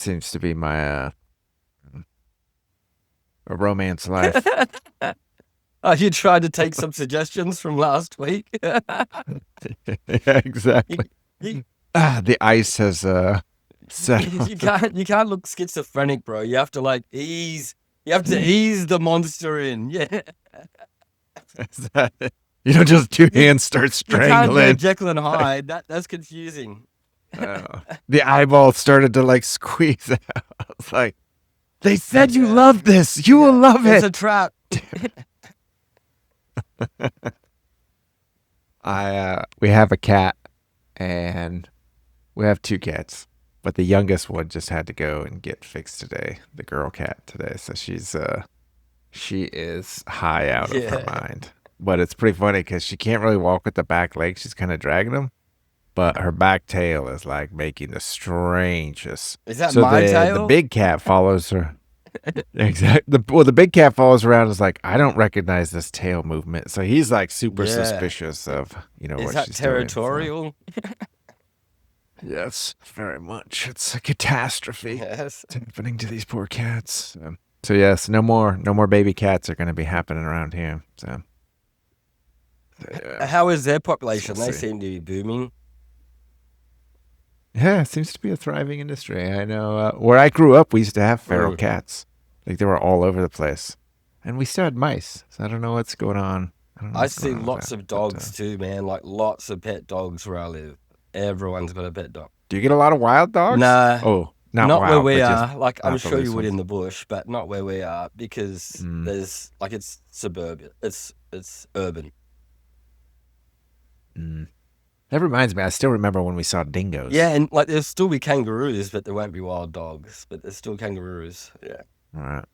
Seems to be my a romance life. Oh, you tried to take some suggestions from last week. Yeah, you, exactly. you, The ice has set you can't look schizophrenic, bro. You have to like ease. You have to ease the monster in. Yeah. You don't just two You, hands start you can't go strangling. Jekyll and Hyde. That's confusing. The eyeball started to like squeeze out. I was like, they said you Yeah. love this. You will love It's it. a trap. We have a cat and we have two cats, but the youngest one just had to go and get fixed today. The girl cat today, so she is high out of her Yeah. mind. But it's pretty funny because she can't really walk with the back legs. She's kind of dragging them, but her back tail is like making the strangest. Is that So my the tail? big cat follows her. Exactly. The big cat follows around and is like, I don't recognize this tail movement. So he's like super Yeah. suspicious of Is what that she's doing. So territorial? yes, very much. It's a catastrophe. Yes. It's happening to these poor cats. So yes, no more baby cats are going to be happening around here. So yeah, How is their we'll population? They see. seem to be booming. Yeah, it seems to be a thriving industry. I know where I grew up, we used to have feral Mm. cats. Like they were all over the place, and we still had mice. So I don't know what's going on. I don't know I what's see going on with lots that. of But dogs too, man. Like lots of pet dogs where I live. Everyone's got a pet dog. do you get a lot of wild dogs? Nah, Oh, not not where wild, we but just are. Like I'm not the sure you loose would in ones. the bush, but not where we are because Mm, there's like it's suburban. It's urban. mm. That reminds me. I still remember when we saw dingoes. Yeah, and like there'll still be kangaroos, but there won't be wild dogs. But there's still kangaroos. Yeah. All right.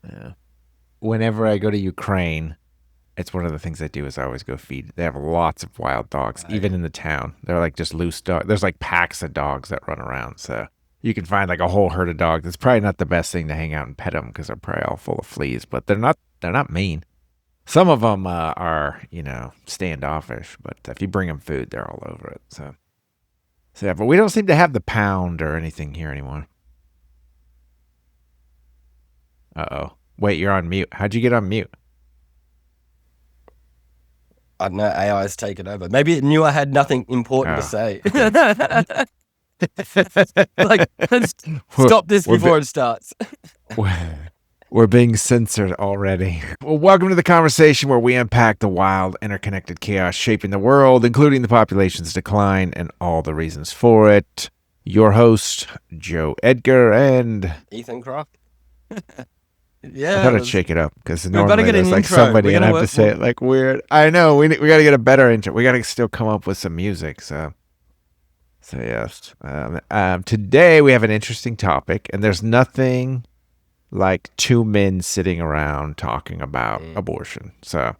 Yeah. Whenever I go to Ukraine, it's one of the things I do is I always go feed. They have lots of wild dogs, Right. even in the town. They're like just loose dogs. There's like packs of dogs that run around. So you can find like a whole herd of dogs. It's probably not the best thing to hang out and pet them because they're probably all full of fleas. But they're not. They're not mean. Some of them are standoffish. But if you bring them food, they're all over it. So yeah. But we don't seem to have the pound or anything here anymore. Uh-oh. Wait, you're on mute. How'd you get on mute? I don't know. AI's taken over. Maybe it knew I had nothing important to Oh, say. okay. Like, let's we're, stop this we're, before it starts. we're being censored already. Well, welcome to the conversation where we unpack the wild, interconnected chaos shaping the world, including the population's decline and all the reasons for it. Your host, Joe Edgar, and Ethan Krok. I Yeah, thought I'd shake it up because we're about to normally get an there's like intro. somebody We're and I gonna have to work. say it like weird. I know we got to get a better intro. We got to still come up with some music. So yes. Today we have an interesting topic, and there's nothing like two men sitting around talking about abortion. So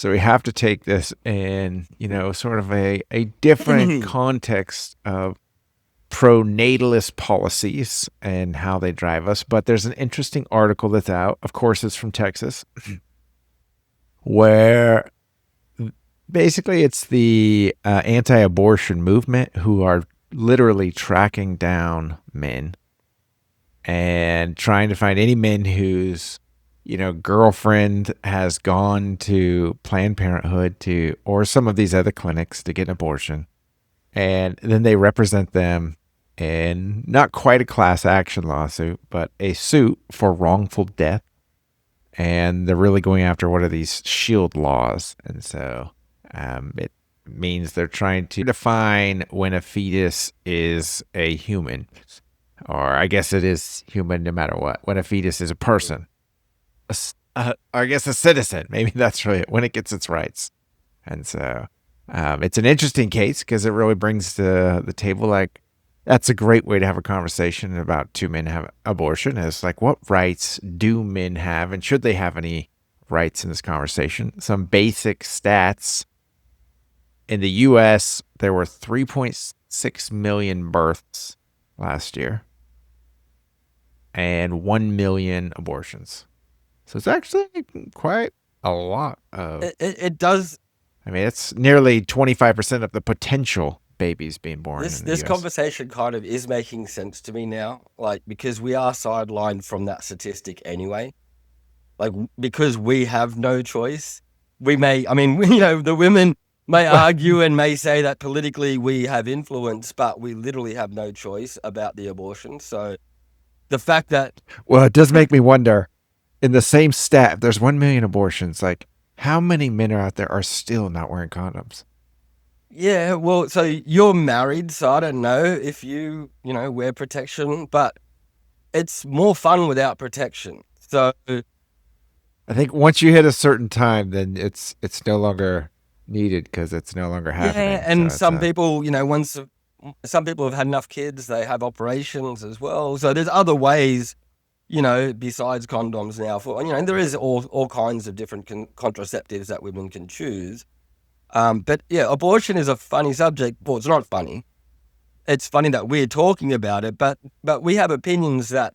we have to take this in, sort of a different context of pronatalist policies and how they drive us. But there's an interesting article that's out. Of course, it's from Texas, where basically it's the anti-abortion movement who are literally tracking down men and trying to find any men whose girlfriend has gone to Planned Parenthood or some of these other clinics to get an abortion, and then they represent them in not quite a class action lawsuit but a suit for wrongful death, and they're really going after what are these shield laws. And so it means they're trying to define when a fetus is a human, or I guess it is human no matter what, when a fetus is a person, or I guess a citizen. Maybe that's really it, when it gets its rights. And so it's an interesting case because it really brings to the table, like, that's a great way to have a conversation about two men have abortion. Is like, what rights do men have, and should they have any rights in this conversation? Some basic stats. In the U.S., there were 3.6 million births last year and 1 million abortions. So it's actually quite a lot of... It does. I mean, it's nearly 25% of the potential babies being born in the This U.S. conversation kind of is making sense to me now, like, because we are sidelined from that statistic anyway. Like, because we have no choice, we may, I mean, the women may argue and may say that politically we have influence, but we literally have no choice about the abortion. So the fact that, Well, it does make me wonder, in the same stat, if there's 1 million abortions, like, how many men are out there are still not wearing condoms? yeah, well, so you're married, so I don't know if you wear protection, but it's more fun without protection. So I think once you hit a certain time, then it's no longer needed because it's no longer happening. yeah, and So it's some people, some people have had enough kids, they have operations as well. So there's other ways, besides condoms now for, there is all kinds of different contraceptives that women can choose. But yeah, abortion is a funny subject. Well, it's not funny. It's funny that we're talking about it, but we have opinions that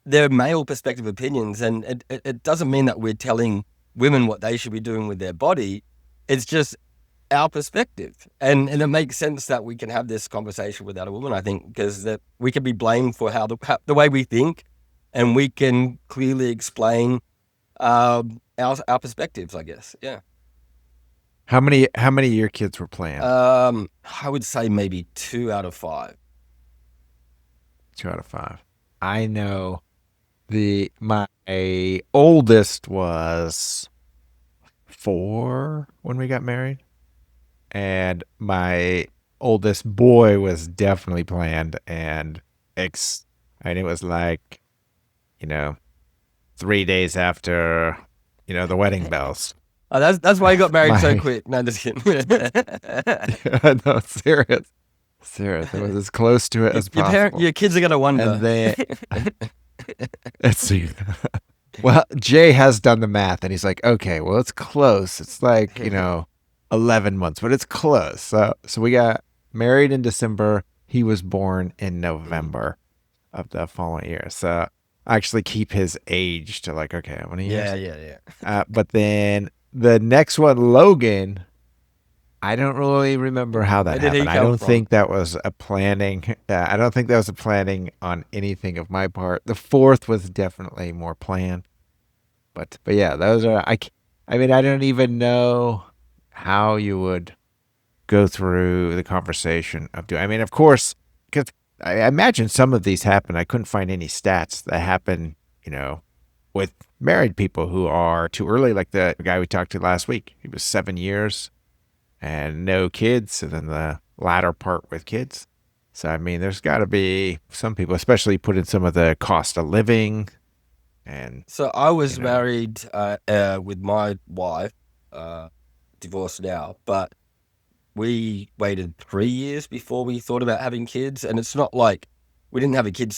they're male perspective opinions, and it doesn't mean that we're telling women what they should be doing with their body. It's just our perspective, and it makes sense that we can have this conversation without a woman, I think, because that we can be blamed for how the way we think, and we can clearly explain our perspectives, I guess. Yeah. how many of your kids were planned? I would say maybe 2 out of 5. 2 out of 5. I know my oldest was 4 when we got married, and my oldest boy was definitely planned, and it was like, 3 days after, the wedding bells. Oh, that's why you got married so My- quick. No, just kidding. No, serious. It was as close to it as possible. Your kids are gonna wonder. And then, let's see. Well, Jay has done the math, and he's like, okay, well, it's close. It's like, 11 months, but it's close. So we got married in December. He was born in November of the following year. So I actually keep his age to like, okay, how many years? Yeah. But then the next one, Logan, I don't really remember how that Where did he happened. I come don't from? think that was a planning. I don't think that was a planning on anything of my part. The fourth was definitely more planned. But yeah, those are. I mean, I don't even know how you would go through the conversation of doing. I mean, of course, because I imagine some of these happen. I couldn't find any stats that happen, with married people who are too early, like the guy we talked to last week. He was 7 years and no kids, and then the latter part with kids. So, I mean, there's got to be some people, especially put in some of the cost of living. And So I was married with my wife, divorced now, but we waited 3 years before we thought about having kids, and it's not like we didn't have a kid.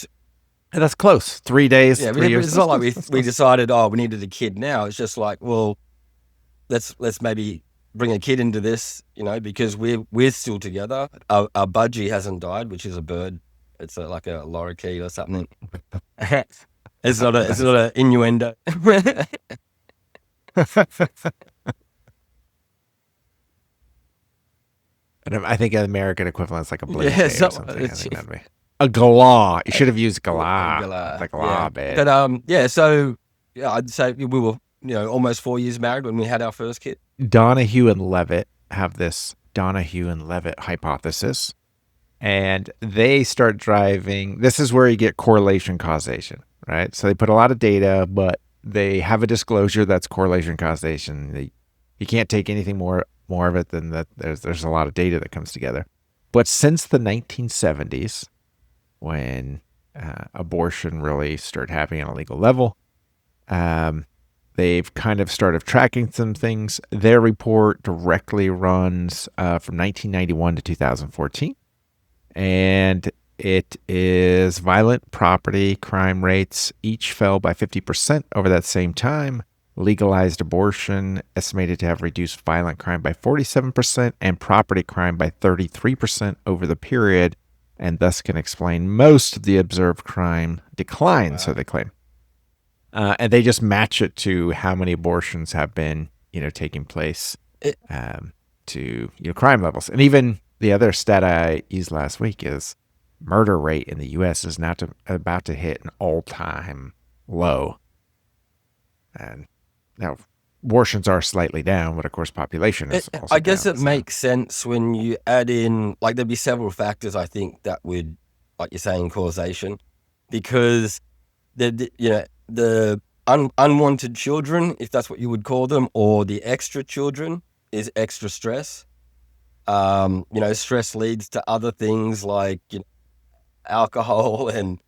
that's close. 3 days, Yeah, 3 years. it's not like we decided, we needed a kid now. It's just like, well, let's maybe bring a kid into this, because we're still together. Our budgie hasn't died, which is a bird. It's like a lorikeet or something. It's not a innuendo. And I think an American equivalent is like a blue Yeah, or something. I think that'd be a galah. You should have used galah. The galah bit. But yeah, so I'd say we were almost 4 years married when we had our first kid. Donahue and Levitt have this Donahue and Levitt hypothesis, and they start driving. This is where you get correlation causation, right? So they put a lot of data, but they have a disclosure that's correlation causation. You can't take anything more of it than that. There's a lot of data that comes together. But since the 1970s, when abortion really started happening on a legal level, they've kind of started tracking some things. Their report directly runs from 1991 to 2014. And it is violent property crime rates each fell by 50% over that same time. Legalized abortion estimated to have reduced violent crime by 47% and property crime by 33% over the period, and thus can explain most of the observed crime decline, so they claim. And they just match it to how many abortions have been, taking place to crime levels. And even the other stat I used last week is murder rate in the U.S. is now about to hit an all-time low. And now abortions are slightly down, but of course population is also I guess down. it makes sense when you add in, like, there'd be several factors, I think, that would, like you're saying, causation, because the unwanted children, if that's what you would call them, or the extra children, is extra stress. Stress leads to other things like alcohol and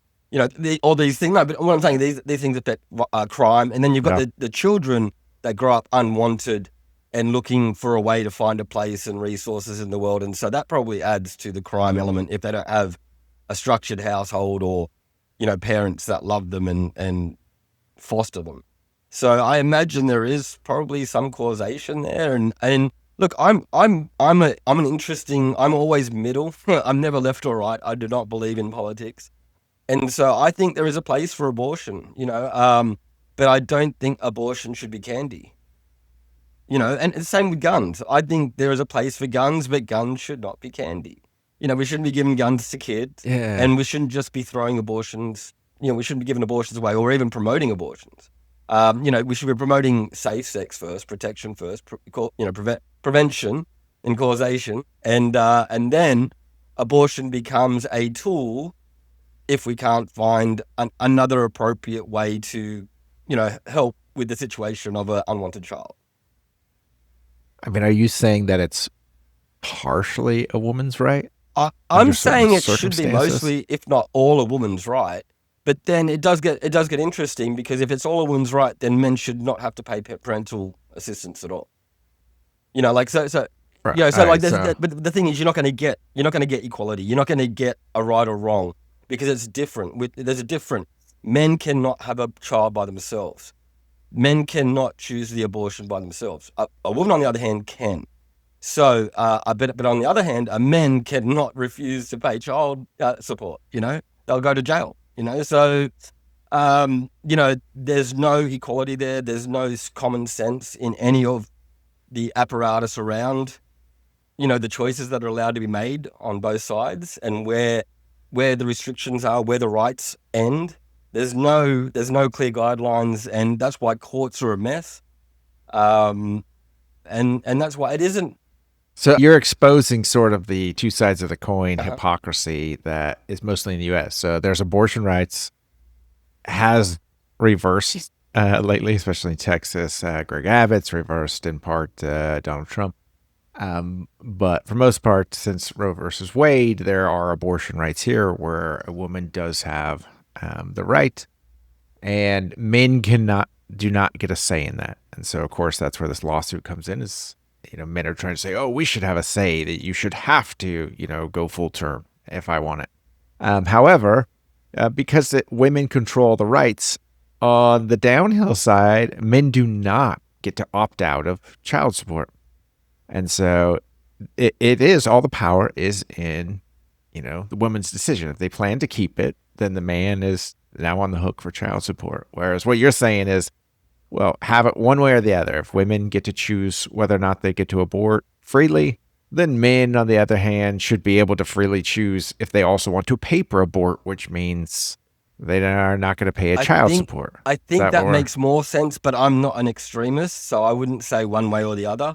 all these things. No, but what I'm saying, these things affect crime, and then you've got the children that grow up unwanted and looking for a way to find a place and resources in the world, and so that probably adds to the crime element if they don't have a structured household or parents that love them and foster them. So I imagine there is probably some causation there, and look, I'm always middle. I'm never left or right. I do not believe in politics. And so I think there is a place for abortion, but I don't think abortion should be candy. And the same with guns. I think there is a place for guns, but guns should not be candy. We shouldn't be giving guns to kids, and we shouldn't just be throwing abortions. We shouldn't be giving abortions away or even promoting abortions. We should be promoting safe sex first, protection first, prevention and causation, and then abortion becomes a tool if we can't find another appropriate way to, help with the situation of an unwanted child. I mean, are you saying that it's partially a woman's right? I'm saying it should be mostly, if not all, a woman's right. But then it does get interesting, because if it's all a woman's right, then men should not have to pay parental assistance at all. Right. But the thing is, you're not going to get equality. You're not going to get a right or wrong, because it's different. There's a different. Men cannot have a child by themselves. Men cannot choose the abortion by themselves. A woman, on the other hand, can. So, but on the other hand, men cannot refuse to pay child support. They'll go to jail. So, there's no equality there. There's no common sense in any of the apparatus around, the choices that are allowed to be made on both sides, and where the restrictions are, where the rights end. There's no clear guidelines, and that's why courts are a mess. And that's why it isn't. So you're exposing sort of the two sides of the coin hypocrisy that is mostly in the U.S. So there's abortion rights has reversed lately, especially in Texas. Greg Abbott's reversed in part Donald Trump. But for most part, since Roe versus Wade, there are abortion rights here where a woman does have the right, and men do not get a say in that. And so, of course, that's where this lawsuit comes in is, men are trying to say, oh, we should have a say, that you should have to, go full term if I want it. However, because women control the rights, on the downhill side, men do not get to opt out of child support. And so it is, all the power is in, the woman's decision. If they plan to keep it, then the man is now on the hook for child support. Whereas what you're saying is, well, have it one way or the other. If women get to choose whether or not they get to abort freely, then men, on the other hand, should be able to freely choose if they also want to pay for abort, which means they are not going to pay child support. I think that makes more sense, but I'm not an extremist, so I wouldn't say one way or the other.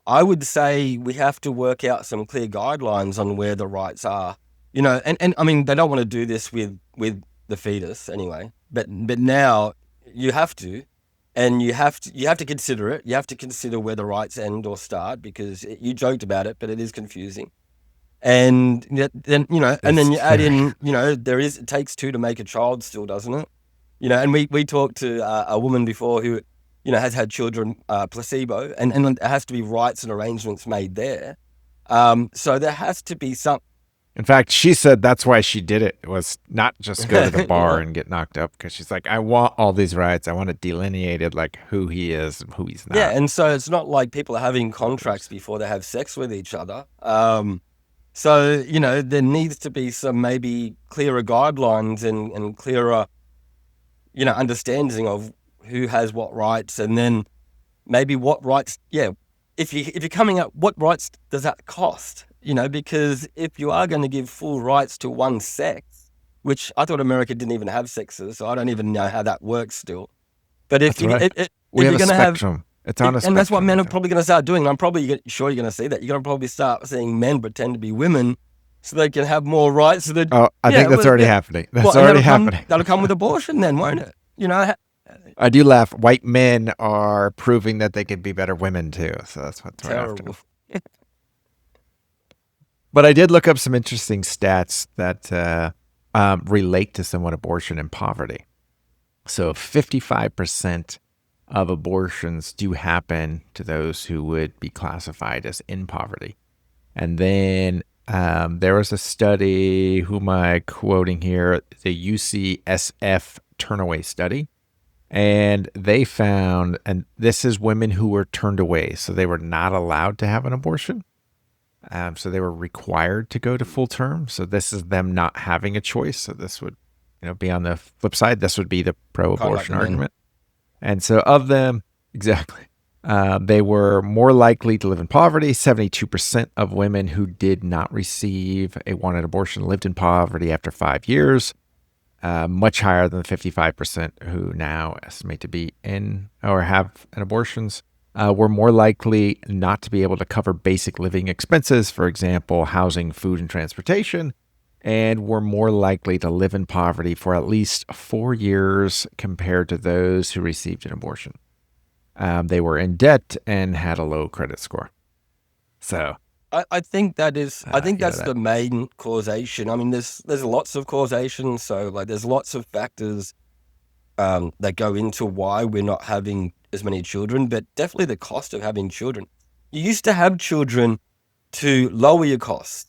I would say we have to work out some clear guidelines on where the rights are. And I mean, they don't want to do this with the fetus anyway, but now you have to. And you have to consider it. You have to consider where the rights end or start, because you joked about it, but it is confusing. And then and then you add in, it takes two to make a child still, doesn't it? And we talked to a woman before who, has had children placebo, and there has to be rights and arrangements made there. So there has to be some. In fact, she said that's why she did it. It was not just go to the bar and get knocked up, because she's like, I want all these rights. I want it delineated, like who he is and who he's not. Yeah, and so it's not like people are having contracts before they have sex with each other. So, there needs to be some maybe clearer guidelines and clearer, understanding of who has what rights, and then maybe what rights, if you're coming up, what rights does that cost? because if you are going to give full rights to one sex, which I thought America didn't even have sexes, so I don't even know how that works still. But if That's right. if We have you're a going to have, spectrum. It's on a and that's what spectrum. men are Right? probably going to start doing. I'm probably sure you're going to see that. You're going to probably start seeing men pretend to be women so they can have more rights. So that, Oh, I think that's already happening. That's well, and already happening. that'll come with abortion then, won't it? I do laugh. White men are proving that they can be better women too. So that's what we're after. Terrible. But I did look up some interesting stats that relate to somewhat abortion and poverty. So 55% of abortions do happen to those who would be classified as in poverty. And then there was a study, who am I quoting here? The UCSF Turnaway Study. And they found, and this is women who were turned away. So they were not allowed to have an abortion. So they were required to go to full term. So this is them not having a choice. So this would, be on the flip side. This would be the pro-abortion argument. And so of them, exactly, they were more likely to live in poverty. 72% of women who did not receive a wanted abortion lived in poverty after 5 years, much higher than the 55% who now estimate to be in or have an abortions. Were more likely not to be able to cover basic living expenses, for example, housing, food, and transportation, and were more likely to live in poverty for at least 4 years compared to those who received an abortion. They were in debt and had a low credit score. So I think that's that. the main causation. I mean, there's lots of causation. So like, there's lots of factors that go into why we're not having as many children, but definitely the cost of having children. You used to have children to lower your costs.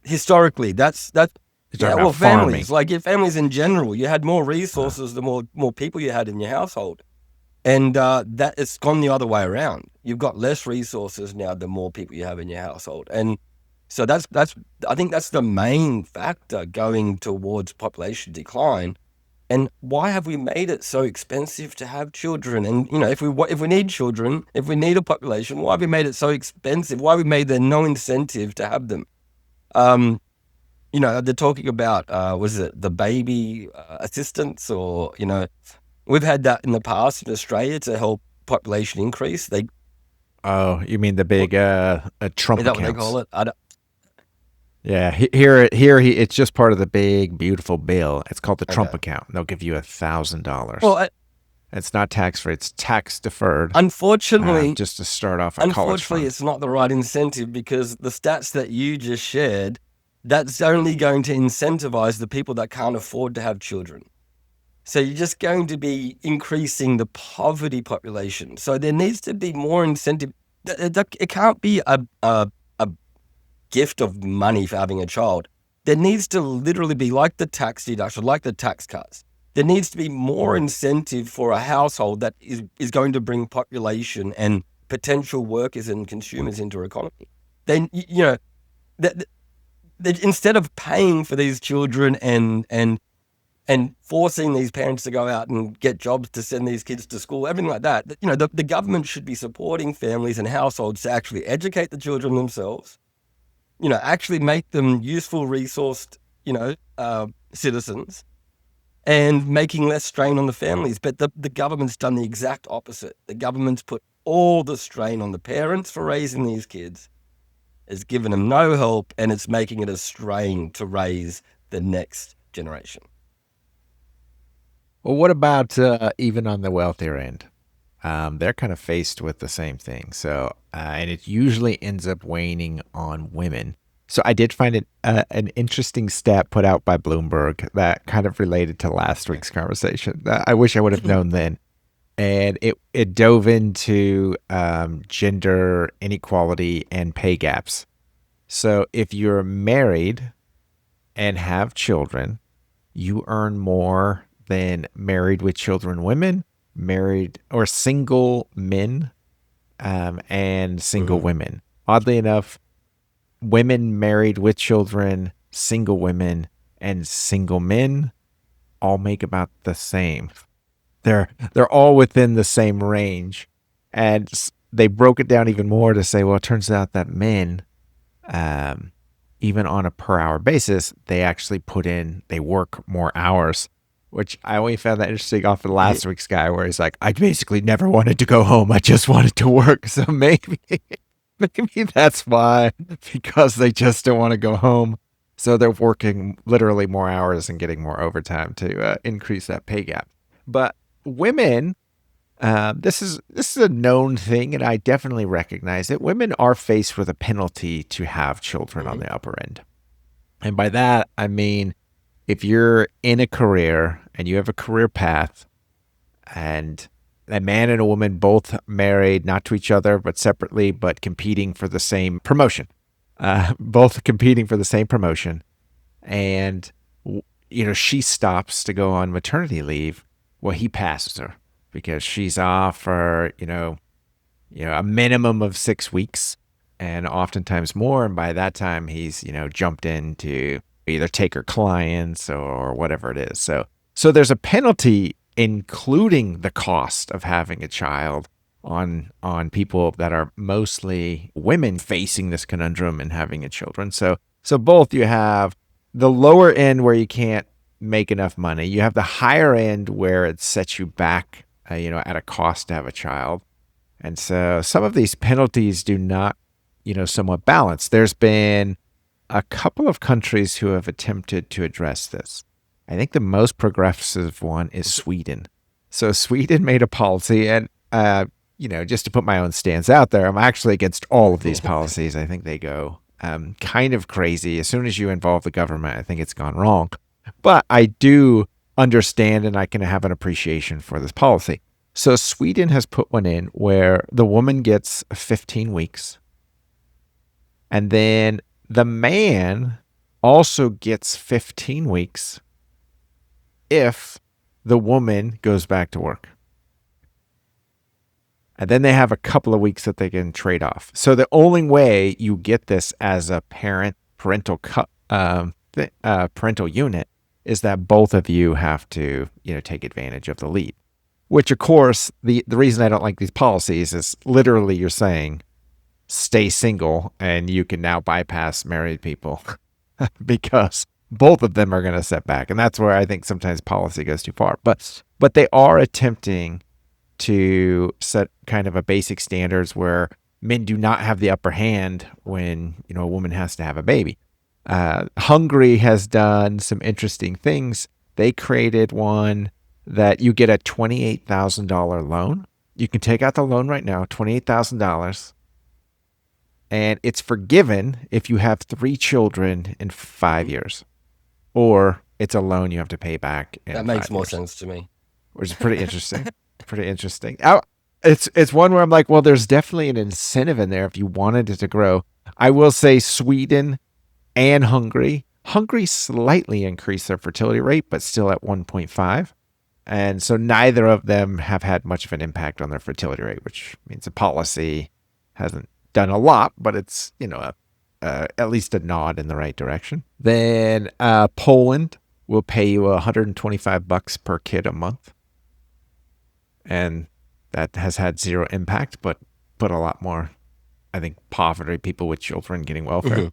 Historically, that's about families, farming. like your families in general, you had more resources the more people you had in your household. And that it's gone the other way around. You've got less resources now the more people you have in your household. And so that's I think that's the main factor going towards population decline. And why have we made it so expensive to have children? And if we need children, if we need a population, why have we made it so expensive? Why have we made there no incentive to have them? They're talking about was it the baby assistance, or we've had that in the past in Australia to help population increase. Oh, you mean the big Trump Is that accounts? what they call it? I don't, Yeah, it's just part of the big, beautiful bill. It's called the Trump account. They'll give you $1,000. well, It's not tax-free. It's tax deferred. unfortunately, just to start off a college fund. it's not the right incentive, because the stats that you just shared, that's only going to incentivize the people that can't afford to have children. So you're just going to be increasing the poverty population. So there needs to be more incentive. It can't be a gift of money for having a child. There needs to literally be, like the tax deduction, like the tax cuts. There needs to be more incentive for a household that is going to bring population and potential workers and consumers into our economy. Then that instead of paying for these children and forcing these parents to go out and get jobs to send these kids to school, everything like that, the government should be supporting families and households to actually educate the children themselves, actually make them useful, resourced, citizens, and making less strain on the families. But the government's done the exact opposite. The government's put all the strain on the parents for raising these kids. It's given them no help, and it's making it a strain to raise the next generation. Well, what about even on the wealthier end? They're kind of faced with the same thing. So, and it usually ends up waning on women. So I did find an interesting stat put out by Bloomberg that kind of related to last week's conversation. I wish I would have known then. And it dove into gender inequality and pay gaps. So if you're married and have children, you earn more than married with children women, married or single men, and single women. Oddly enough, women married with children, single women, and single men all make about the same. They're all within the same range. And they broke it down even more to say, well, it turns out that men even on a per hour basis, they work more hours, which I only found that interesting off of last week's guy, where he's like, I basically never wanted to go home. I just wanted to work. So maybe that's why, because they just don't want to go home. So they're working literally more hours and getting more overtime to increase that pay gap. But women, this is a known thing, and I definitely recognize it. Women are faced with a penalty to have children on the upper end. And by that, I mean, if you're in a career and you have a career path, and a man and a woman both married, not to each other, but separately, but competing for the same promotion, both competing for the same promotion, and she stops to go on maternity leave, well, he passes her because she's off for a minimum of 6 weeks, and oftentimes more. And by that time, he's jumped in to either take her clients or whatever it is. So there's a penalty, including the cost of having a child, on people that are mostly women facing this conundrum and having a children. So both, you have the lower end where you can't make enough money. You have the higher end where it sets you back, at a cost to have a child. And so some of these penalties do not, somewhat balance. There's been a couple of countries who have attempted to address this. I think the most progressive one is Sweden. So Sweden made a policy, and just to put my own stance out there, I'm actually against all of these policies. I think they go kind of crazy. As soon as you involve the government, I think it's gone wrong. But I do understand, and I can have an appreciation for this policy. So Sweden has put one in where the woman gets 15 weeks, and then the man also gets 15 weeks if the woman goes back to work. And then they have a couple of weeks that they can trade off. So the only way you get this as a parental unit is that both of you have to, take advantage of the leave. Which, of course, the reason I don't like these policies is literally you're saying, stay single, and you can now bypass married people because both of them are going to set back. And that's where I think sometimes policy goes too far. But they are attempting to set kind of a basic standards where men do not have the upper hand when, a woman has to have a baby. Hungary has done some interesting things. They created one that you get a $28,000 loan. You can take out the loan right now, $28,000. And it's forgiven if you have 3 children in 5 years. Or it's a loan you have to pay back in 5 years. That makes more sense to me. Which is pretty interesting. Pretty interesting. It's one where I'm like, well, there's definitely an incentive in there if you wanted it to grow. I will say Sweden and Hungary slightly increased their fertility rate, but still at 1.5. And so neither of them have had much of an impact on their fertility rate, which means the policy hasn't done a lot, but it's, at least a nod in the right direction. Then Poland will pay you $125 per kid a month. And that has had zero impact, but a lot more, I think, poverty, people with children getting welfare. Mm-hmm.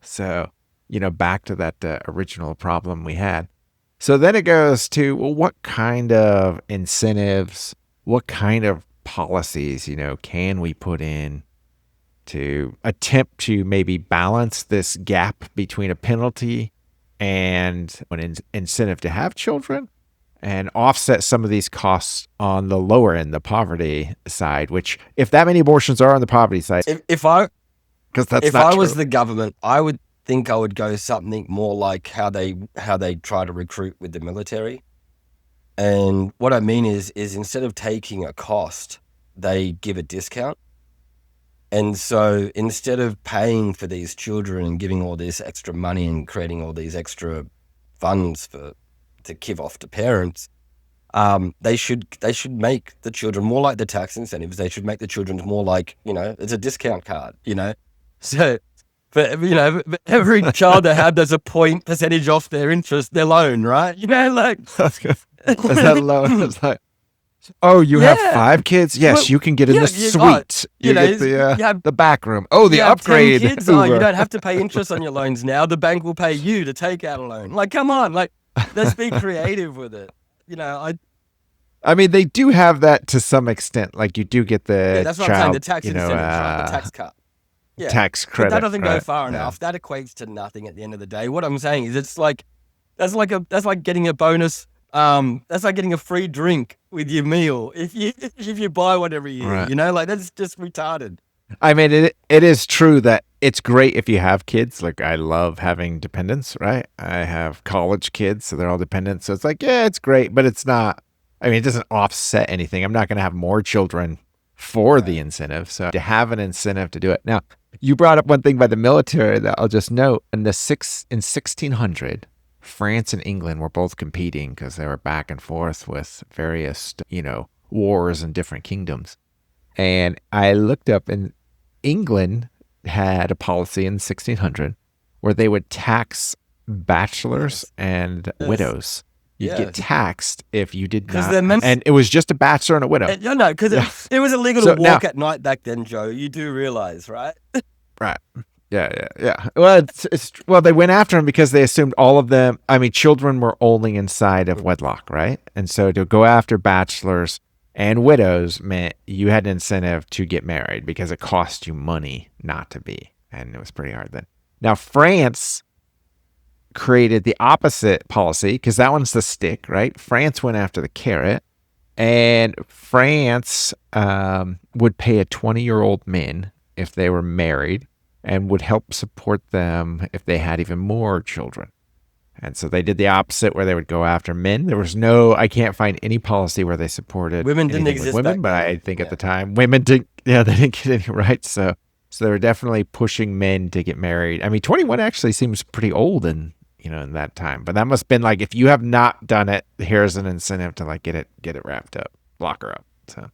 So, back to that original problem we had. So then it goes to, well, what kind of incentives, what kind of policies, can we put in to attempt to maybe balance this gap between a penalty and an incentive to have children, and offset some of these costs on the lower end, the poverty side, which if that many abortions are on the poverty side, if I was the government, I would think I would go something more like how they try to recruit with the military. And what I mean is instead of taking a cost, they give a discount. And so instead of paying for these children and giving all this extra money and creating all these extra funds to give off to parents, they should make the children more like the tax incentives. They should make the children more like, it's a discount card, So for every child they have, there's a percentage off their interest, their loan, right? That's good. Is that loan? It's like, Oh, you have Yeah. 5 kids? Yes, Well, you can get in the you got, suite. you You know, get you the back room. Oh, the have 10 upgrade kids. Oh, you Uber. don't have to pay interest on your loans now. The bank will pay you to take out a loan. Like, come on, like, let's be creative with it. I mean, they do have that to some extent. Like, you do get Yeah, the that's what I'm saying. The child, tax incentives, right? The tax cut. Yeah. tax But that credit, doesn't go right? far Yeah. enough. That equates to nothing at the end of the day. What I'm saying is that's like getting a bonus. That's like getting a free drink with your meal if you buy one every year. Right. Like that's just retarded. I mean, it is true that it's great if you have kids. Like, I love having dependents, right? I have college kids, so they're all dependents. So it's like, yeah, it's great, but it's not. I mean, it doesn't offset anything. I'm not going to have more children for the incentive. So to have an incentive to do it. Now, you brought up one thing by the military that I'll just note. In 1600, France and England were both competing because they were back and forth with various, wars in different kingdoms. And I looked up, and England had a policy in 1600 where they would tax bachelors and widows. You'd get taxed if you did not. And it was just a bachelor and a widow. No, because it was illegal to walk at night back then, Joe. You do realize, right? Right. Yeah. Well, they went after him because they assumed all of them. I mean, children were only inside of wedlock, right? And so to go after bachelors and widows meant you had an incentive to get married because it cost you money not to be. And it was pretty hard then. Now, France created the opposite policy because that one's the stick, right? France went after the carrot, and France would pay a 20-year-old man if they were married and would help support them if they had even more children. And so they did the opposite where they would go after men. There was I can't find any policy where they supported women didn't exist women, but back I think at the time women didn't, they didn't get any rights. So they were definitely pushing men to get married. I mean, 21 actually seems pretty old in that time, but that must have been like, if you have not done it, here's an incentive to like get it wrapped up, lock her up. So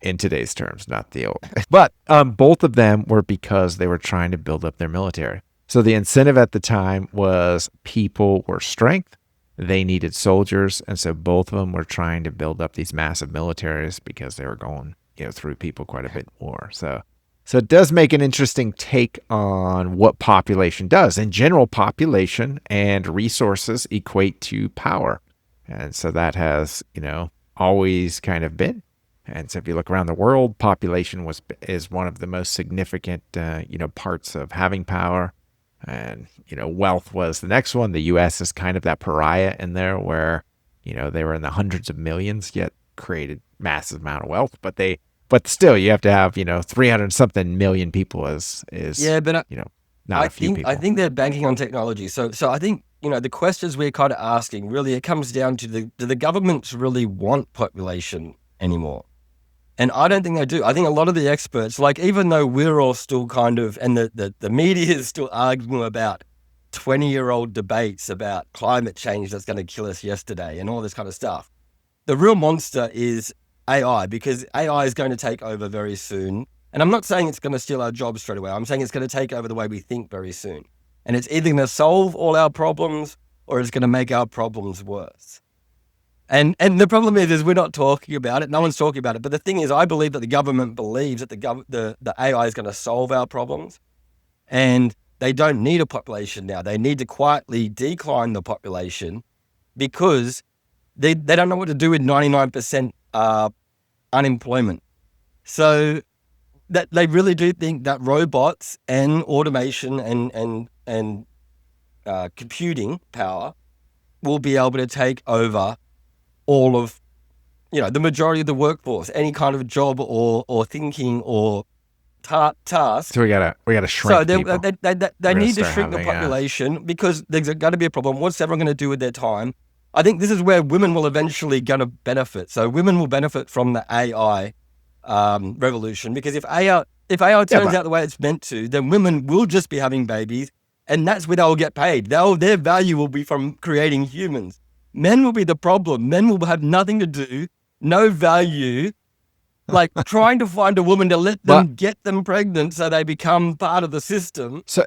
in today's terms, not the old, but both of them were because they were trying to build up their military. So the incentive at the time was people were strength. They needed soldiers. And so both of them were trying to build up these massive militaries because they were going, through people quite a bit more. So it does make an interesting take on what population does. In general, population and resources equate to power. And so that has, always kind of been. And so if you look around the world, population is one of the most significant, parts of having power. And, wealth was the next one. The U.S. is kind of that pariah in there where, they were in the hundreds of millions, yet created massive amount of wealth. But still, you have to have, 300 something million people is not a few people. I think they're banking on technology. So I think, the questions we're kind of asking, really, it comes down to do the governments really want population anymore? And I don't think they do. I think a lot of the experts, like, even though we're all still kind of, and the media is still arguing about 20-year-old debates about climate change that's going to kill us yesterday and all this kind of stuff, the real monster is AI, because AI is going to take over very soon. And I'm not saying it's going to steal our jobs straight away. I'm saying it's going to take over the way we think very soon. And it's either going to solve all our problems or it's going to make our problems worse. And the problem is we're not talking about it. No one's talking about it. But the thing is, I believe that the government believes that the AI is going to solve our problems. And they don't need a population now. They need to quietly decline the population because they don't know what to do with 99% unemployment. So that they really do think that robots and automation and computing power will be able to take over all of, the majority of the workforce, any kind of job or thinking or task. So we gotta shrink people. They need to shrink the population because there's going to be a problem. What's everyone going to do with their time? I think this is where women will eventually going to benefit. So women will benefit from the AI revolution, because if AI turns out the way it's meant to, then women will just be having babies, and that's where they'll get paid. Their value will be from creating humans. Men will be the problem. Men will have nothing to do, no value, like trying to find a woman to let them get them pregnant so they become part of the system. So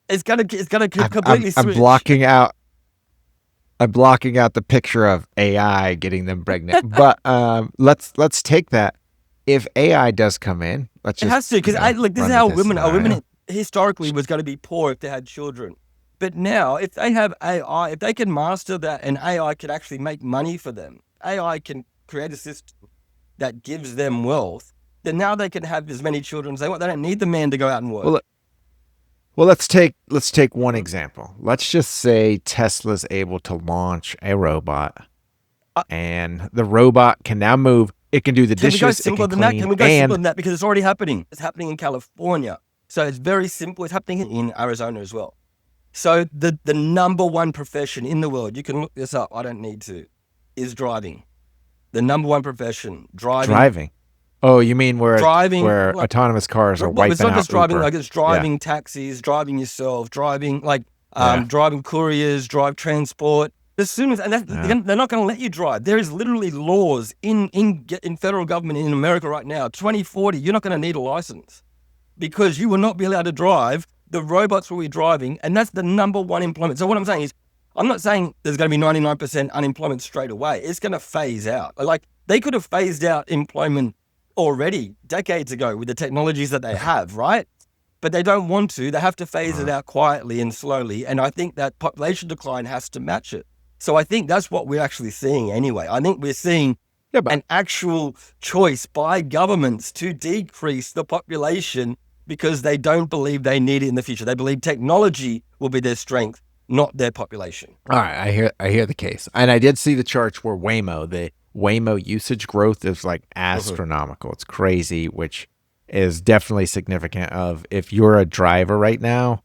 it's gonna completely switch. I'm blocking out I'm blocking out the picture of AI getting them pregnant. But let's take that. If AI does come in, let's It just has to, because look, this is run how with this women scenario. historically was going to be poor if they had children. But now, if they have AI, if they can master that and AI can actually make money for them, AI can create a system that gives them wealth, then now they can have as many children as they want. They don't need the man to go out and work. Well, let's take one example. Let's just say Tesla's able to launch a robot, Uh, and the robot can now move. It can do the Can we go dishes. It simpler can than that? clean, Can we go simpler and than that? Because it's already happening. It's happening in California. So it's very simple. It's happening in Arizona as well. So the number one profession in the world, you can look this up, I don't need to, is driving. The number one profession, driving. Oh, you mean where like, autonomous cars are well, it's wiping not out just driving, Uber? like it's driving taxis, driving yourself, driving Yeah. driving couriers, drive transport. As soon as, and Yeah. they're not going to let you drive. There is literally laws in federal government in America right now. 2040, you're not going to need a license because you will not be allowed to drive. The robots will be driving, and that's the number one employment. So what I'm saying is, I'm not saying there's going to be 99% unemployment straight away. It's going to phase out. Like they could have phased out employment already decades ago with the technologies that they have, right? But they don't want to. They have to phase it out quietly and slowly. And I think that population decline has to match it. So I think that's what we're actually seeing anyway. I think we're seeing an actual choice by governments to decrease the population because they don't believe they need it in the future. They believe technology will be their strength, not their population. All right, I hear the case, and I did see the charts where the Waymo usage growth is like astronomical. It's crazy, which is definitely significant. Of if you're a driver right now,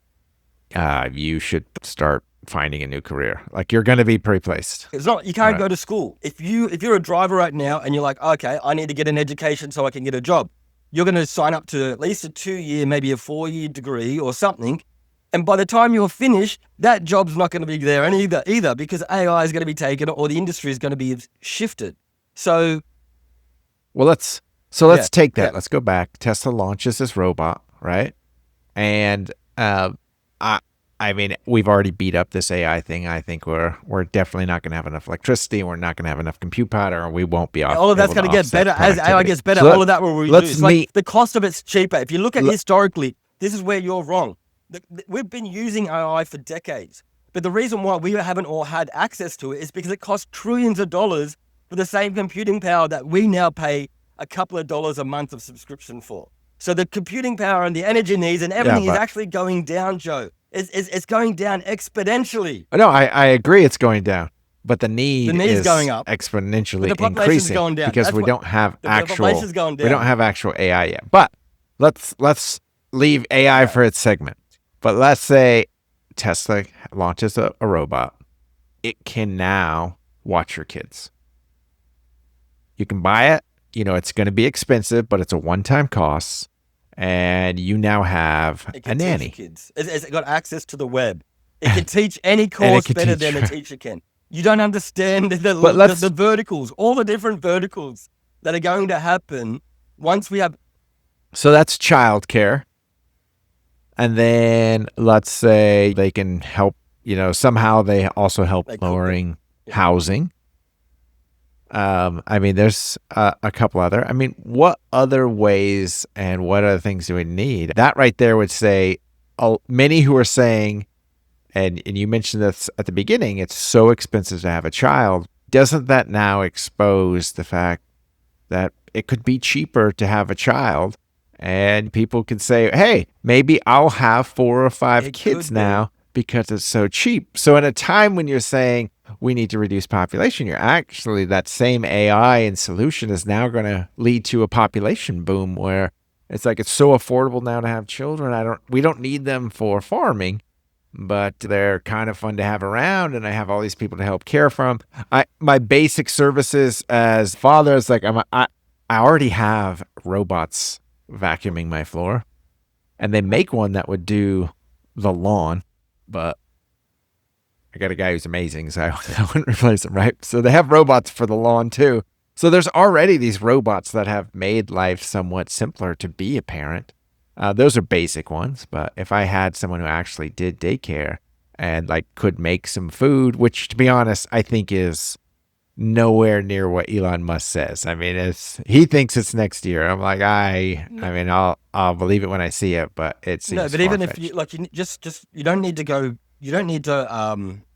you should start finding a new career. Like you're going to be replaced. It's not, you can't go to school. If you're a driver right now and you're like, okay, I need to get an education so I can get a job, you're going to sign up to at least a 2-year, maybe a 4-year degree or something. And by the time you're finished, that job's not going to be there either because AI is going to be taken or the industry is going to be shifted. So, well, let's take that. Let's go back. Tesla launches this robot, right? And I mean, we've already beat up this AI thing. I think we're definitely not going to have enough electricity. We're not going to have enough compute power, or we won't be off. All of that's going to get better as AI gets better. So all of that will reduce. Like the cost of it's cheaper. If you look at historically, this is where you're wrong. We've been using AI for decades, but the reason why we haven't all had access to it is because it costs trillions of dollars for the same computing power that we now pay a couple of dollars a month of subscription for. So the computing power and the energy needs and everything is actually going down, Joe. It's going down exponentially. No, I agree it's going down, but the need is going up, exponentially but the increasing going down. because we don't have actual AI yet. But let's leave AI for its segment. But let's say Tesla launches a robot. It can now watch your kids. You can buy it. You know, it's going to be expensive, but it's a one-time cost. And you now have a nanny. Kids. It's got access to the web. It can teach any course better than a teacher can. You don't understand the verticals, all the different verticals that are going to happen once we have. So that's childcare. And then let's say they can help, somehow they also help lowering housing. I mean, there's a couple other. I mean, what other ways and what other things do we need? That right there would say many who are saying, and you mentioned this at the beginning, it's so expensive to have a child. Doesn't that now expose the fact that it could be cheaper to have a child? And people could say, hey, maybe I'll have 4 or 5 kids now because it's so cheap. So in a time when you're saying we need to reduce population, you're actually, that same AI and solution is now going to lead to a population boom where it's like it's so affordable now to have children. We don't need them for farming, but they're kind of fun to have around, and I have all these people to help care for them. My basic services as father is like I already have robots vacuuming my floor, and they make one that would do the lawn, but I got a guy who's amazing, so I wouldn't replace him, right? So they have robots for the lawn too. So there's already these robots that have made life somewhat simpler to be a parent. Those are basic ones, but if I had someone who actually did daycare and like could make some food, which to be honest, I think is nowhere near what Elon Musk says. I mean, he thinks it's next year. I'm like, mean, I'll believe it when I see it, but it seems No, but even if far-fetched. you like, you just you don't need to go. You don't need to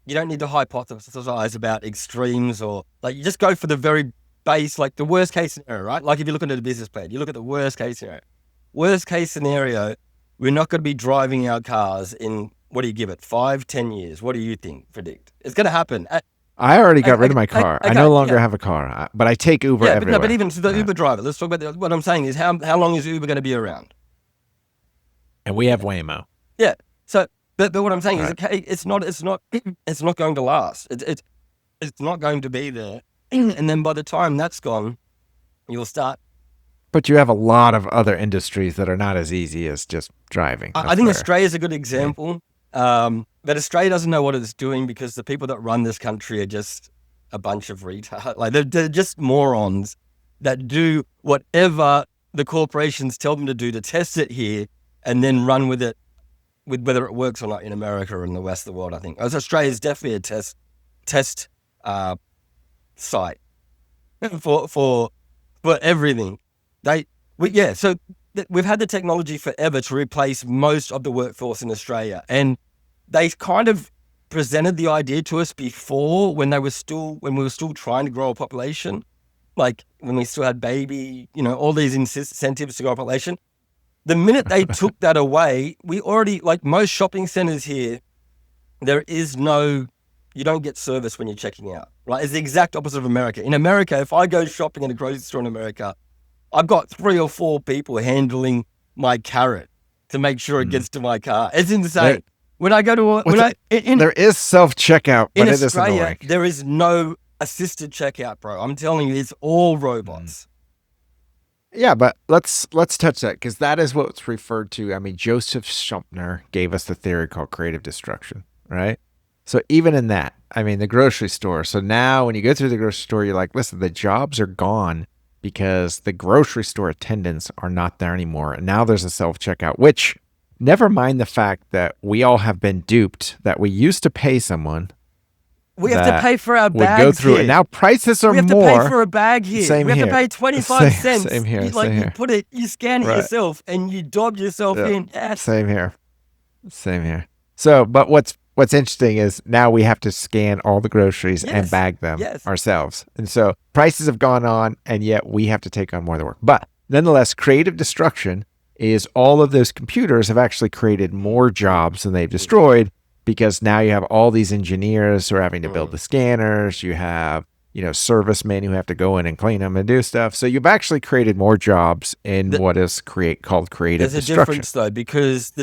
hypothesize about extremes, or like you just go for the very base, like the worst case scenario, right? Like if you're looking at a business plan, you look at the worst case scenario. Worst case scenario, we're not going to be driving our cars in, what do you give it, 5-10 years? What do you predict? It's going to happen. I already got rid of my car. I no longer have a car, but I take Uber everywhere. But even the Uber driver, let's talk about what I'm saying is how long is Uber going to be around? And we have Waymo. Yeah. So, but what I'm saying is, okay, it's not going to last. It's not going to be there. And then by the time that's gone, you'll start. But you have a lot of other industries that are not as easy as just driving. I think Australia is a good example. But Australia doesn't know what it's doing because the people that run this country are just a bunch of retards. Like they're just morons that do whatever the corporations tell them to do to test it here and then run with it, with whether it works or not in America or in the rest of the world, I think. Australia is definitely a test site for everything. So we've had the technology forever to replace most of the workforce in Australia, and they kind of presented the idea to us before when we were still trying to grow a population, like when we still had baby, all these incentives to grow a population. The minute they took that away, we already, like most shopping centers here, you don't get service when you're checking out, right? It's the exact opposite of America. In America, if I go shopping at a grocery store in America, I've got 3 or 4 people handling my carrot to make sure it gets to my car. It's insane. When I go to there is self-checkout, but it is annoying. There is no assisted checkout, bro. I'm telling you, it's all robots. Yeah, but let's touch that because that is what's referred to. I mean, Joseph Schumpeter gave us the theory called creative destruction, right? So even in that, I mean, the grocery store. So now when you go through the grocery store, you're like, listen, the jobs are gone because the grocery store attendants are not there anymore. And now there's a self-checkout, which never mind the fact that we all have been duped, that we used to pay someone. We have to pay for our bags go through, here. And now prices are more. We have to pay for a bag here. Same we have here. to pay 25 cents. Same here. You put it, you scan it yourself, and you dob yourself in. Yes. Same here. So, but what's interesting is now we have to scan all the groceries and bag them ourselves. And so prices have gone on, and yet we have to take on more of the work. But nonetheless, creative destruction is all of those computers have actually created more jobs than they've destroyed, because now you have all these engineers who are having to build the scanners. You have, servicemen who have to go in and clean them and do stuff. So you've actually created more jobs in what is called creative destruction. There's a difference though, because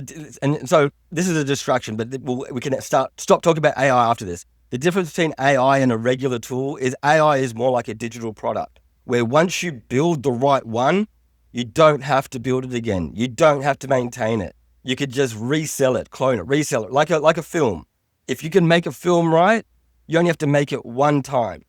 so this is a distraction, but we can stop talking about AI after this. The difference between AI and a regular tool is AI is more like a digital product, where once you build the right one, you don't have to build it again. You don't have to maintain it. You could just resell it, clone it, resell it, like a film. If you can make a film right, you only have to make it one time,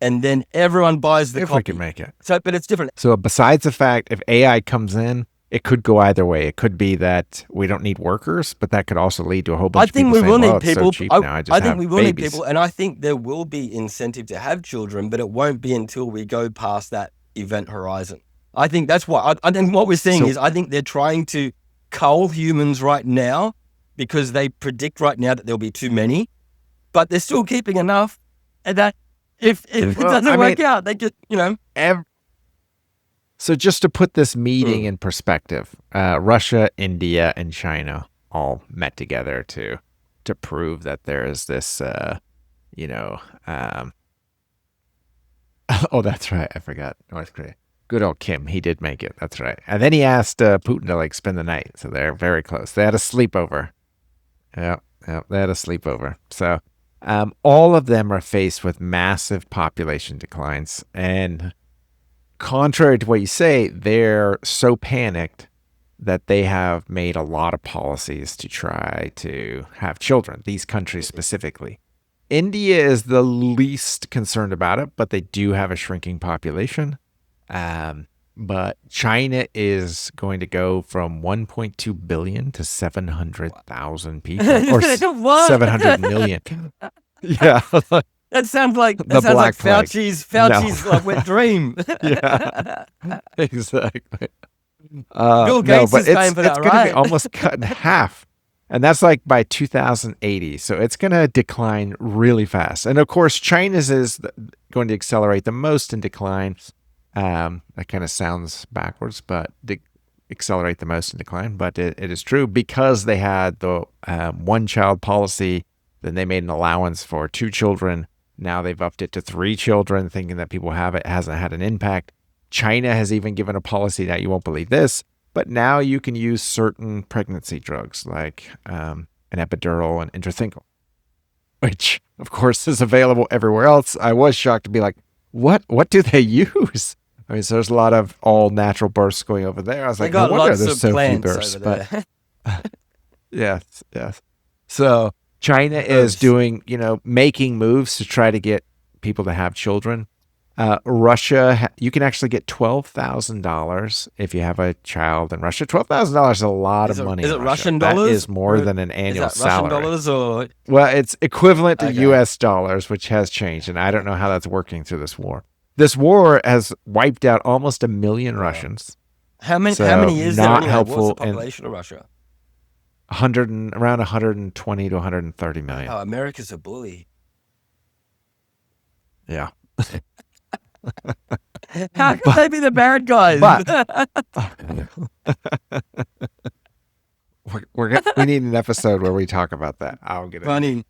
and then everyone buys the copy. If we can make it. So, but it's different. So besides the fact, if AI comes in, it could go either way. It could be that we don't need workers, but that could also lead to a whole bunch of people saying, well, it's so cheap now, I think we will need people, and I think there will be incentive to have children, but it won't be until we go past that event horizon. I think that's why. I think what we're seeing is I think they're trying to cull humans right now because they predict right now that there'll be too many, but they're still keeping enough, and that if it doesn't work out, they just, So just to put this meeting in perspective, Russia, India, and China all met together to prove that there is this, oh, that's right. I forgot. North Korea. Good old Kim. He did make it. That's right. And then he asked Putin to spend the night. So they're very close. They had a sleepover. Yeah, they had a sleepover. So all of them are faced with massive population declines. And contrary to what you say, they're so panicked that they have made a lot of policies to try to have children, these countries specifically. India is the least concerned about it, but they do have a shrinking population. but China is going to go from 1.2 billion to 700,000 people, or What? 700 million. Yeah, That sounds like the Black Plague. Fauci's like wet dream. Yeah, exactly. Bill No, Gates but is paying for it's that, going to be right? almost cut in half. And that's like by 2080. So it's going to decline really fast. And of course, China's is going to accelerate the most in decline. That kind of sounds backwards, but accelerate the most in decline. But it is true because they had the one child policy. Then they made an allowance for 2 children. Now they've upped it to 3 children, thinking that people have it. It hasn't had an impact. China has even given a policy that you won't believe this, but now you can use certain pregnancy drugs like an epidural and intrathecal, which of course is available everywhere else. I was shocked to be like, what do they use? I mean, so there's a lot of all natural births going over there. I was They like, no got wonder lots there's of so few plants births. over But there. yes. So China is doing, making moves to try to get people to have children. Russia, you can actually get $12,000 if you have a child in Russia. $12,000 is a lot of money. Is in it Russia. Russian dollars? That is more than an annual Is that Russian salary. dollars or? Well, it's equivalent to Okay. U.S. dollars, which has changed, and I don't know how that's working through this war. This war has wiped out almost 1 million Russians. How many is there not anyway? helpful What's the population of Russia? around 120 to 130 million. Oh, America's a bully. Yeah. How can they be the bad guys? We need an episode where we talk about that. I'll get it. Funny.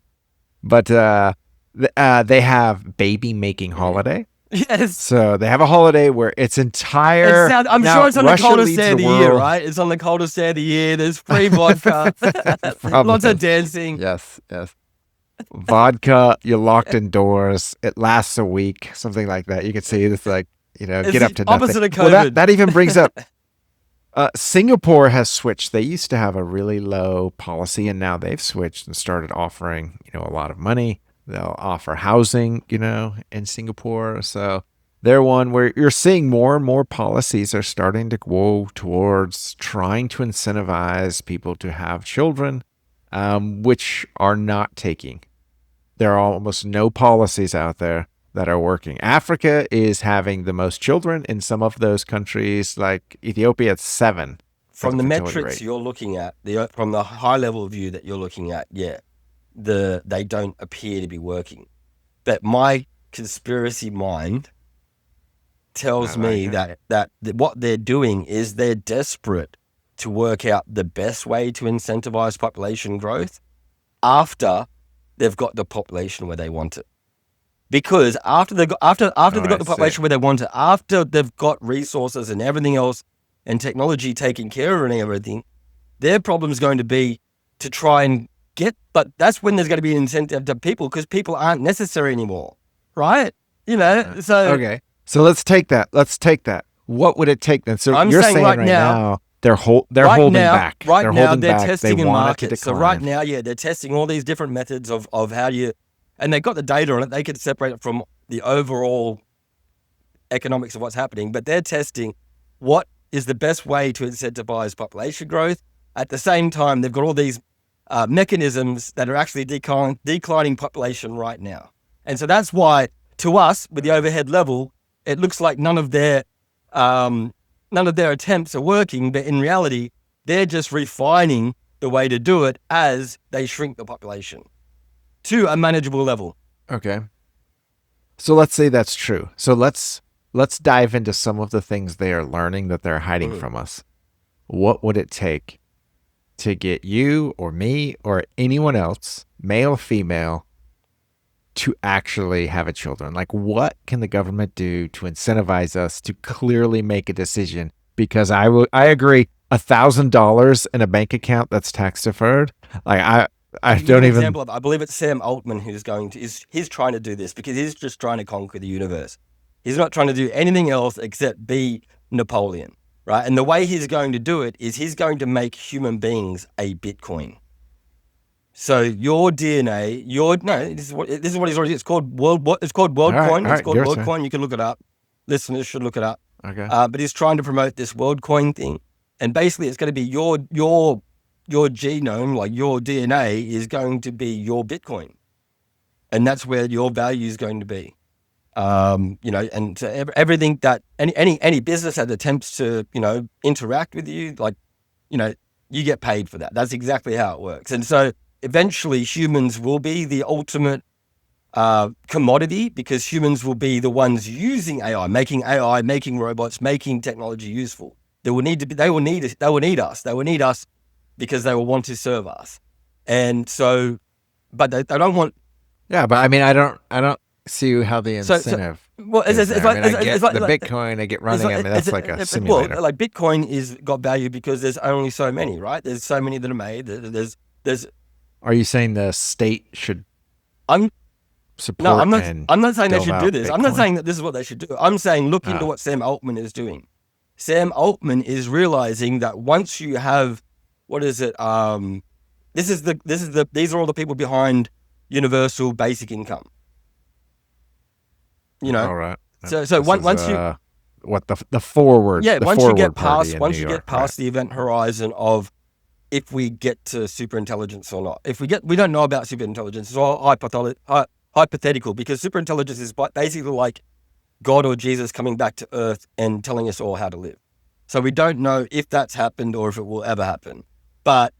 But they have baby making holiday. Yes. So they have a holiday where it's entire. I'm now, sure it's on Russia the coldest leads day of the world. year, right? It's on the coldest day of the year. There's free vodka. Lots of dancing. Yes. Vodka, you're locked indoors. It lasts a week, something like that. You can see it's like, It's get up to the opposite nothing. of COVID. Well, that even brings up Singapore has switched. They used to have a really low policy, and now they've switched and started offering, a lot of money. They'll offer housing, in Singapore. So they're one where you're seeing more and more policies are starting to go towards trying to incentivize people to have children, which are not taking. There are almost no policies out there that are working. Africa is having the most children in some of those countries, like Ethiopia, it's 7. From the fertility metrics rate. you're looking at, from the high level view that you're looking at, they don't appear to be working. But my conspiracy mind tells me that what they're doing is they're desperate to work out the best way to incentivize population growth after they've got the population where they want it. Because after they've got the population where they want it, after they've got resources and everything else and technology taking care of and everything, their problem is going to be to try and but that's when there's going to be an incentive to people, because people aren't necessary anymore, right? So okay. So let's take that. What would it take then? So I'm you're saying saying right right now, now they're holding back. Right they're now, holding they're back. testing They in want it to markets. So decline. right now, they're testing all these different methods of how and they've got the data on it. They can separate it from the overall economics of what's happening, but they're testing what is the best way to incentivize population growth. At the same time, they've got all these mechanisms that are actually declining population right now. And so that's why, to us, with the overhead level, it looks like none of their attempts are working, but in reality, they're just refining the way to do it as they shrink the population to a manageable level. Okay. So let's say that's true. So let's dive into some of the things they are learning that they're hiding from us. What would it take to get you or me or anyone else, male, female, to actually have a children? Like, what can the government do to incentivize us to clearly make a decision? Because I agree, $1,000 in a bank account that's tax deferred. Like I don't even. Example I believe it's Sam Altman who's he's trying to do this because he's just trying to conquer the universe. He's not trying to do anything else except be Napoleon, right? And the way he's going to do it is he's going to make human beings a Bitcoin. So your DNA, this is what he's already. It's called WorldCoin. It's called WorldCoin. You can look it up. Listeners should look it up. Okay. But he's trying to promote this WorldCoin thing, and basically it's going to be your genome, like your DNA, is going to be your Bitcoin, and that's where your value is going to be. And so everything that any business that attempts to interact with you, like you get paid for that. That's exactly how it works. And so eventually humans will be the ultimate commodity, because humans will be the ones using AI, making robots, making technology useful. They will need us because they will want to serve us. And so, but they don't want. Yeah, but I mean, I don't see how the incentive. Well, I get the Bitcoin, I get running. I mean, that's like a simulator. Well, like Bitcoin is got value because there's only so many, right? There's so many that are made. There's. Are you saying the state should? Support? No, I'm not saying they should do this. Bitcoin? I'm not saying that this is what they should do. I'm saying look into what Sam Altman is doing. Sam Altman is realizing that once you have, what is it? These are all the people behind universal basic income. All right. So once you what the forward? Yeah, the once forward you get past right. the event horizon of if we get to superintelligence or not. We don't know about superintelligence. It's all hypothetical, because superintelligence is basically like God or Jesus coming back to Earth and telling us all how to live. So we don't know if that's happened or if it will ever happen. But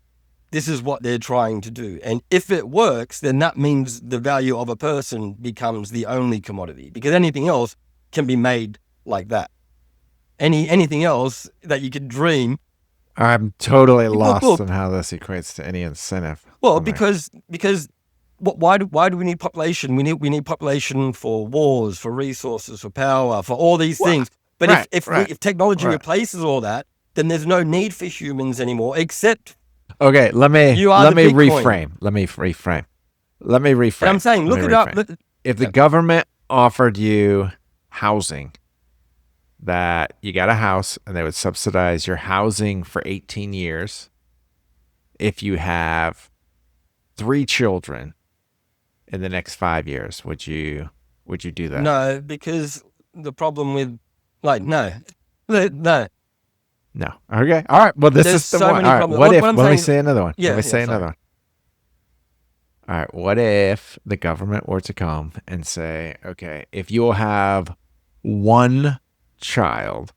this is what they're trying to do. And if it works, then that means the value of a person becomes the only commodity, because anything else can be made like that. Anything else that you could dream. I'm totally lost on how this equates to any incentive. Well, because why do we need population? We need population for wars, for resources, for power, for all these things. But if technology replaces all that, then there's no need for humans anymore, except. Okay, let me reframe. Let me reframe. And I'm saying, look it up. If the government offered you housing, that you got a house and they would subsidize your housing for 18 years if you have 3 children in the next 5 years, would you do that? No, because the problem with no. No. Okay. All right. Well, this is the so one. Many All right. problems. Let me say another one. Yeah, let me say another one. All right. What if the government were to come and say, okay, if you'll have 1 child,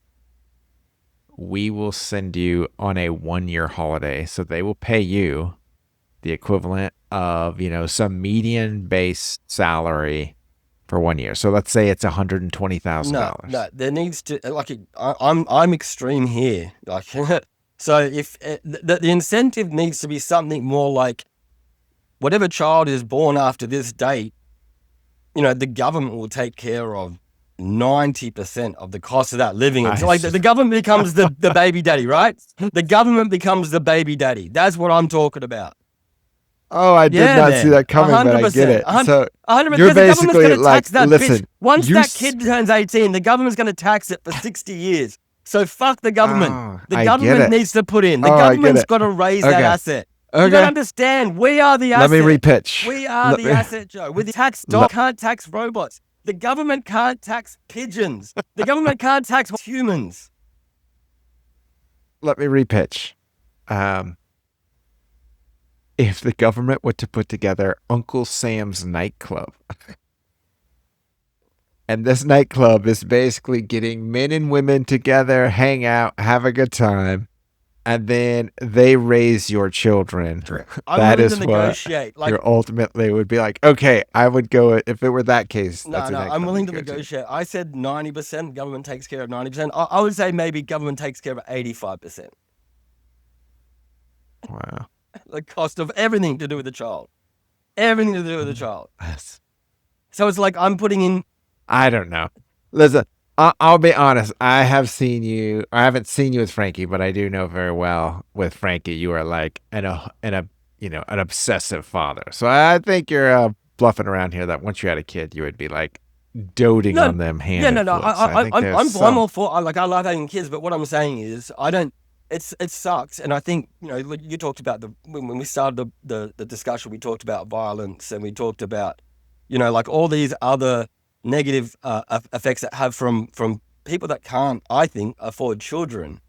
we will send you on a 1-year holiday. So they will pay you the equivalent of, some median base salary for 1 year. So let's say it's $120,000. No, there needs to I'm extreme here. So if the incentive needs to be something more like whatever child is born after this date, the government will take care of 90% of the cost of that living. It's like the government becomes the baby daddy, right? The government becomes the baby daddy. That's what I'm talking about. Oh, I did not see that coming, 100%, but I get it. So 100%, you're basically like, listen. Once that kid turns 18, the government's going to tax it for 60 years. So fuck the government. The government needs to put in. The government's got to raise that asset. Okay. You don't understand. We are the asset. Let me repitch. We are the asset, Joe. With the tax dog can't tax robots. The government can't tax pigeons. The government can't tax humans. Let me repitch. If the government were to put together Uncle Sam's nightclub, and this nightclub is basically getting men and women together, hang out, have a good time, and then they raise your children. That is what you ultimately would be like, okay, I would go if it were that case. No, I'm willing to negotiate. I said 90%, government takes care of 90%. I would say maybe government takes care of 85%. Wow. The cost of everything to do with the child. Everything to do with the child. So it's like I'm putting in. I don't know. Listen, I'll be honest. I haven't seen you with Frankie, but I do know very well with Frankie, you are like an obsessive father. So I think you're bluffing around here that once you had a kid, you would be like doting on them hand. Yeah, no. I'm all for. I love having kids, but what I'm saying is I don't. It sucks, and I think you talked about when we started the discussion, we talked about violence, and we talked about like all these other negative effects that have from people that can't, I think, afford children.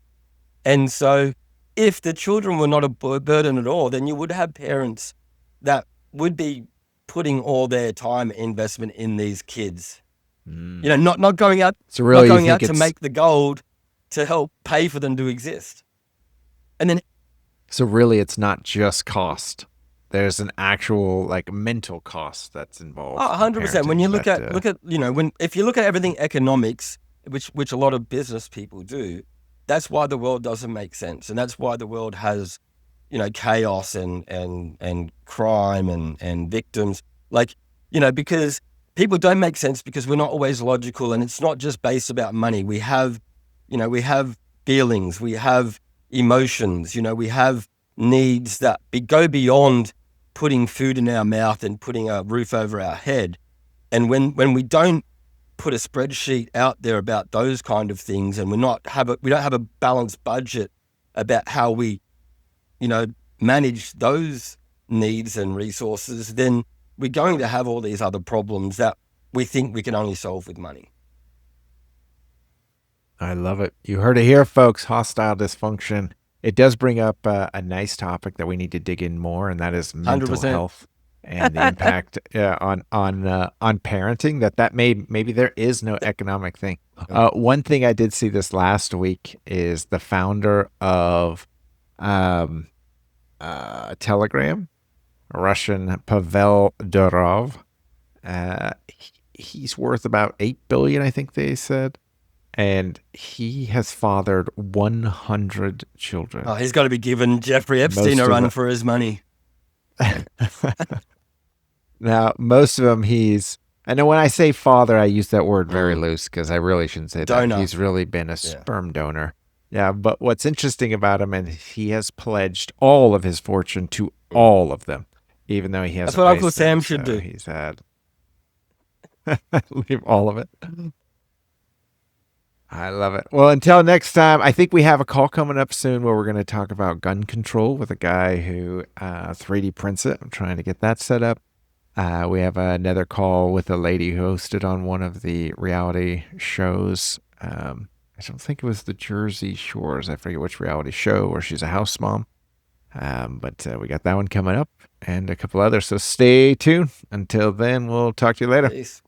And so if the children were not a burden at all, then you would have parents that would be putting all their time investment in these kids. Mm. You know, not going out, So really, not going out to make the gold to help pay for them to exist. And then, so really, it's not just cost. There's an actual like mental cost that's involved. 100%. When you look at you know, if you look at everything economics, which a lot of business people do, that's why the world doesn't make sense, and that's why the world has, you know, chaos and crime and victims. Like, you know, because people don't make sense because we're not always logical, and it's not just based about money. We have, you know, we have feelings, we have emotions, you know, we have needs that go beyond putting food in our mouth and putting a roof over our head. And when we don't put a spreadsheet out there about those kind of things, and we don't have a balanced budget about how we, you know, manage those needs and resources, then we're going to have all these other problems that we think we can only solve with money. I love it. You heard it here, folks. Hostile dysfunction. It does bring up a nice topic that we need to dig in more, and that is mental 100%. health and the impact on parenting. That maybe there is no economic thing. One thing I did see this last week is the founder of Telegram, Russian Pavel Durov. He's worth about $8 billion, I think they said. And he has fathered 100 children. Oh, he's got to be giving Jeffrey Epstein a run for his money. Now, most of them I know when I say father, I use that word very loose because I really shouldn't say Donor. that. He's really been a sperm donor. Yeah, but what's interesting about him, and he has pledged all of his fortune to all of them, even though he has. That's what Uncle Sam should do. He's had leave all of it. I love it. Well, until next time, I think we have a call coming up soon where we're going to talk about gun control with a guy who 3D prints it. I'm trying to get that set up. We have another call with a lady who hosted on one of the reality shows. I don't think it was the Jersey Shores. I forget which reality show where she's a house mom. But we got that one coming up and a couple others. So stay tuned. Until then, we'll talk to you later. Peace.